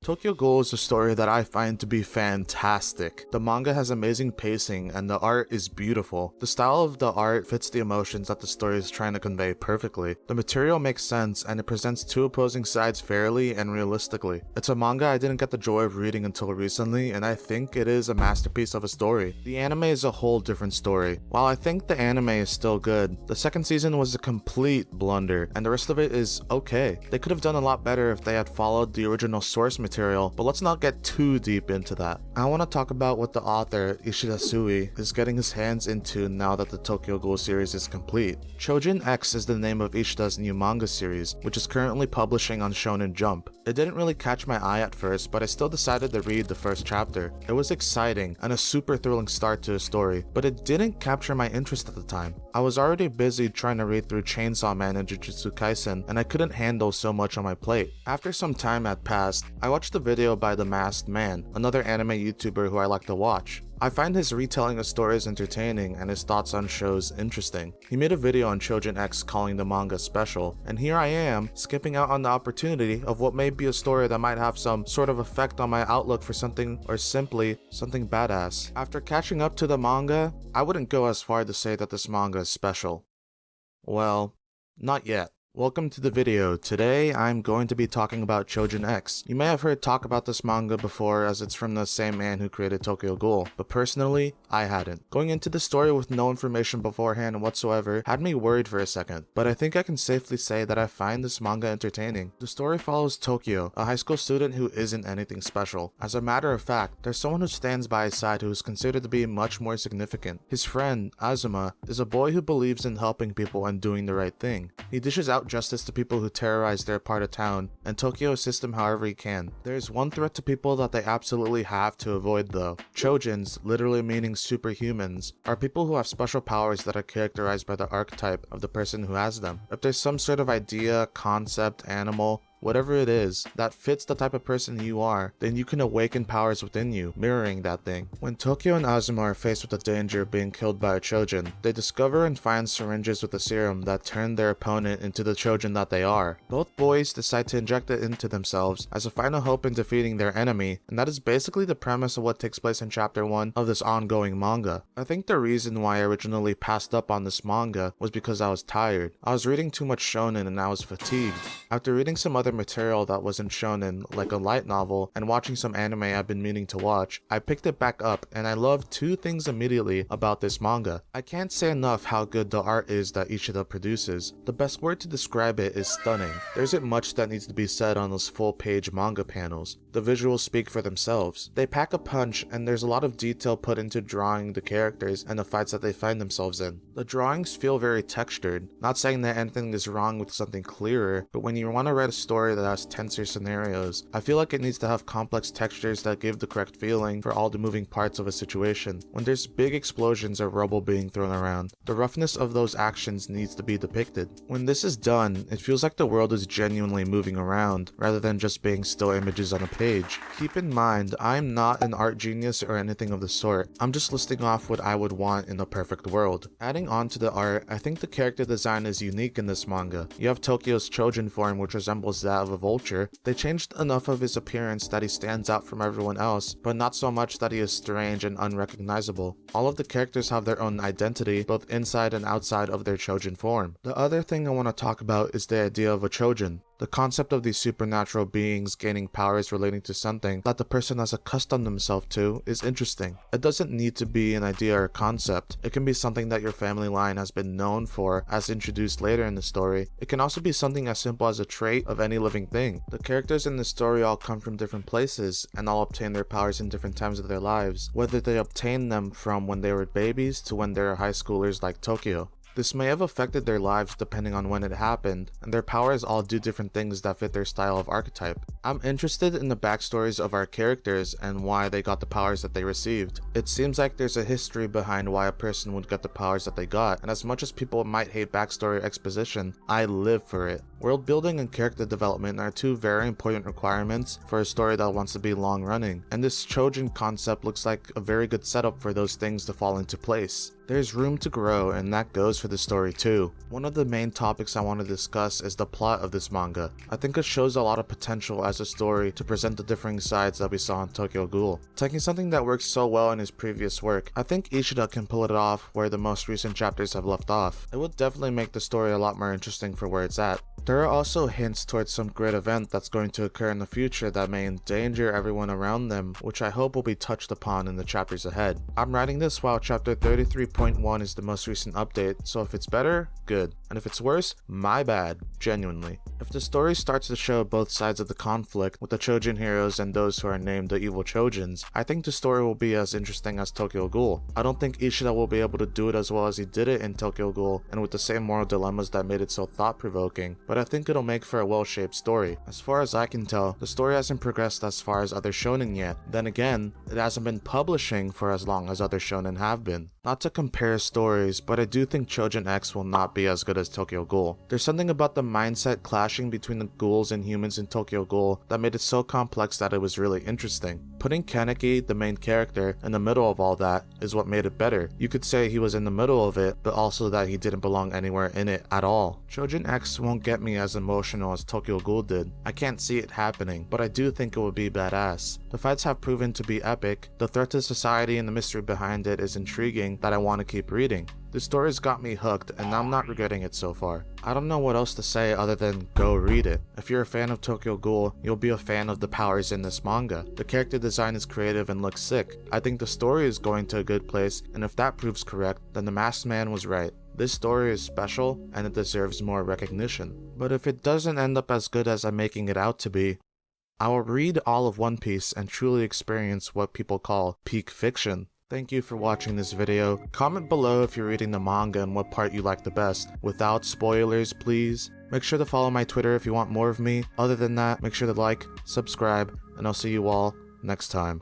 Tokyo Ghoul is a story that I find to be fantastic. The manga has amazing pacing and the art is beautiful. The style of the art fits the emotions that the story is trying to convey perfectly. The material makes sense and it presents two opposing sides fairly and realistically. It's a manga I didn't get the joy of reading until recently, and I think it is a masterpiece of a story. The anime is a whole different story. While I think the anime is still good, the second season was a complete blunder and the rest of it is okay. They could have done a lot better if they had followed the original source material, but let's not get too deep into that. I want to talk about what the author, Ishida Sui, is getting his hands into now that the Tokyo Ghoul series is complete. Choujin X is the name of Ishida's new manga series, which is currently publishing on Shonen Jump. It didn't really catch my eye at first, but I still decided to read the first chapter. It was exciting and a super thrilling start to a story, but it didn't capture my interest at the time. I was already busy trying to read through Chainsaw Man and Jujutsu Kaisen, and I couldn't handle so much on my plate. After some time had passed, I watched a video by The Masked Man, another anime YouTuber who I like to watch. I find his retelling of stories entertaining and his thoughts on shows interesting. He made a video on Choujin X calling the manga special, and here I am, skipping out on the opportunity of what may be a story that might have some sort of effect on my outlook for something, or simply something badass. After catching up to the manga, I wouldn't go as far to say that this manga is special. Well, not yet. Welcome to the video. Today I'm going to be talking about Choujin X. You may have heard talk about this manga before as it's from the same man who created Tokyo Ghoul, but personally, I hadn't. Going into the story with no information beforehand whatsoever had me worried for a second, but I think I can safely say that I find this manga entertaining. The story follows Tokyo, a high school student who isn't anything special. As a matter of fact, there's someone who stands by his side who is considered to be much more significant. His friend, Azuma, is a boy who believes in helping people and doing the right thing. He dishes out justice to people who terrorize their part of town, and Tokyo assists him however he can. There is one threat to people that they absolutely have to avoid though. Choujins, literally meaning superhumans, are people who have special powers that are characterized by the archetype of the person who has them. If there's some sort of idea, concept, animal, whatever it is that fits the type of person you are, then you can awaken powers within you, mirroring that thing. When Tokyo and Azuma are faced with the danger of being killed by a Choujin, they discover and find syringes with a serum that turn their opponent into the Choujin that they are. Both boys decide to inject it into themselves as a final hope in defeating their enemy, and that is basically the premise of what takes place in chapter 1 of this ongoing manga. I think the reason why I originally passed up on this manga was because I was tired. I was reading too much shonen and I was fatigued. After reading some other material that wasn't shonen, like a light novel, and watching some anime I've been meaning to watch, I picked it back up and I loved two things immediately about this manga. I can't say enough how good the art is that Ishida produces. The best word to describe it is stunning. There isn't much that needs to be said on those full page manga panels. The visuals speak for themselves. They pack a punch and there's a lot of detail put into drawing the characters and the fights that they find themselves in. The drawings feel very textured. Not saying that anything is wrong with something clearer, but when you want to write a story that has tenser scenarios, I feel like it needs to have complex textures that give the correct feeling for all the moving parts of a situation. When there's big explosions or rubble being thrown around, the roughness of those actions needs to be depicted. When this is done, it feels like the world is genuinely moving around, rather than just being still images on a page. Keep in mind, I'm not an art genius or anything of the sort. I'm just listing off what I would want in a perfect world. Adding on to the art, I think the character design is unique in this manga. You have Tokyo's Choujin form, which resembles that of a vulture. They changed enough of his appearance that he stands out from everyone else, but not so much that he is strange and unrecognizable. All of the characters have their own identity, both inside and outside of their Choujin form. The other thing I want to talk about is the idea of a Choujin. The concept of these supernatural beings gaining powers relating to something that the person has accustomed themselves to is interesting. It doesn't need to be an idea or concept. It can be something that your family line has been known for, as introduced later in the story. It can also be something as simple as a trait of any living thing. The characters in the story all come from different places and all obtain their powers in different times of their lives, whether they obtain them from when they were babies to when they were high schoolers like Tokyo. This may have affected their lives depending on when it happened, and their powers all do different things that fit their style of archetype. I'm interested in the backstories of our characters and why they got the powers that they received. It seems like there's a history behind why a person would get the powers that they got, and as much as people might hate backstory exposition, I live for it. World building and character development are two very important requirements for a story that wants to be long running, and this Choujin concept looks like a very good setup for those things to fall into place. There's room to grow, and that goes for the story too. One of the main topics I want to discuss is the plot of this manga. I think it shows a lot of potential as a story to present the differing sides that we saw in Tokyo Ghoul. Taking something that worked so well in his previous work, I think Ishida can pull it off where the most recent chapters have left off. It would definitely make the story a lot more interesting for where it's at. There are also hints towards some great event that's going to occur in the future that may endanger everyone around them, which I hope will be touched upon in the chapters ahead. I'm writing this while chapter 33.1 is the most recent update, so if it's better, good. And if it's worse, my bad, genuinely. If the story starts to show both sides of the conflict with the Choujin heroes and those who are named the evil Choujins, I think the story will be as interesting as Tokyo Ghoul. I don't think Ishida will be able to do it as well as he did it in Tokyo Ghoul and with the same moral dilemmas that made it so thought-provoking, but I think it'll make for a well-shaped story. As far as I can tell, the story hasn't progressed as far as other shonen yet. Then again, it hasn't been publishing for as long as other shonen have been. Not to compare stories, but I do think Choujin X will not be as good as Tokyo Ghoul. There's something about the mindset clashing between the ghouls and humans in Tokyo Ghoul that made it so complex that it was really interesting. Putting Kaneki, the main character, in the middle of all that is what made it better. You could say he was in the middle of it, but also that he didn't belong anywhere in it at all. Choujin X won't get me as emotional as Tokyo Ghoul did. I can't see it happening, but I do think it would be badass. The fights have proven to be epic, the threat to society and the mystery behind it is intriguing that I want to keep reading. The story's got me hooked and I'm not regretting it so far. I don't know what else to say other than go read it. If you're a fan of Tokyo Ghoul, you'll be a fan of the powers in this manga. The character design is creative and looks sick. I think the story is going to a good place, and if that proves correct, then the masked man was right. This story is special and it deserves more recognition. But if it doesn't end up as good as I'm making it out to be, I will read all of One Piece and truly experience what people call peak fiction. Thank you for watching this video. Comment below if you're reading the manga and what part you like the best. Without spoilers, please. Make sure to follow my Twitter if you want more of me. Other than that, make sure to like, subscribe, and I'll see you all next time.